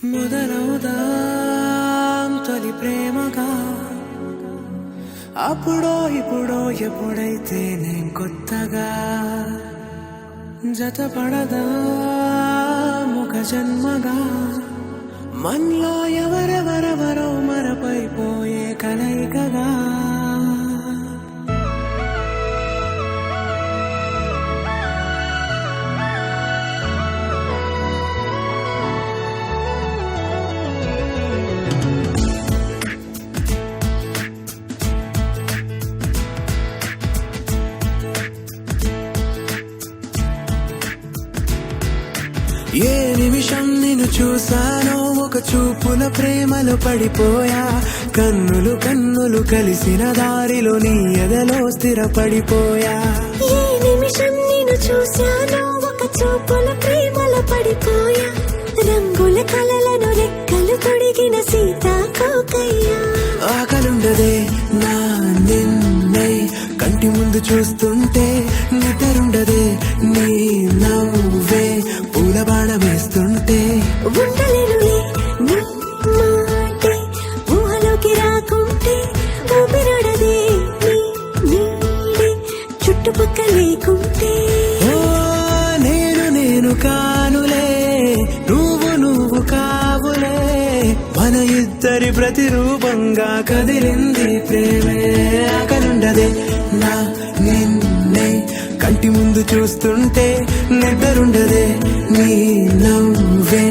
మొదలవుదాం తొలి ప్రేమగా, అప్పుడో ఇప్పుడో ఎప్పుడైతే నేను కొత్తగా జతపడదా ఒక జన్మగా, మనలో ఎవరెవరెవరో మరపైపోయే కలయికగా. ఏ నిమిషం నిన్ను చూసానో ఒక చూపుల ప్రేమలో పడిపోయా, కన్నులు కన్నులు కలిసిన దారిలో నీ ఎదలో స్థిరపడిపోయా. ఏ నిమిషం నిన్ను చూసానో ఒక చూపుల ప్రేమలో పడిపోయా, రంగుల కలలను రెక్కలు తొడిగిన సీతాకోకయ్యా. ఆకలుండదే నా నిన్నే కంటి ముందు చూస్తుంటే, నిద్రుండదే నీ నవ్వే పూల బాణం వేస్తుంటే. ఉండలేనులే నీ మాటే ఊహలోకి రాకుంటే, ఊపిరాడదే నీ నీడే చుట్టుపక్క లేకుంటే. ఓ నేను నేను కానులే, నువ్వు కావులే, మన ఇద్దరి ప్రతిరూపంగా కదిలింది ప్రేమే. ఆకలుండదే నా నిన్నే కంటి ముందు చూస్తుంటే, నిద్రుండదే నీ నవ్వే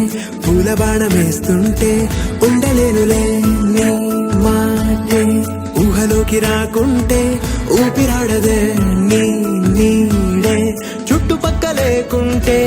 పూల బాణం వేస్తుంటే. ఉండలేనులే నీ మాటే ఊహలోకి రాకుంటే, ఊపిరాడదే నీ నీడే చుట్టుపక్క లేకుంటే.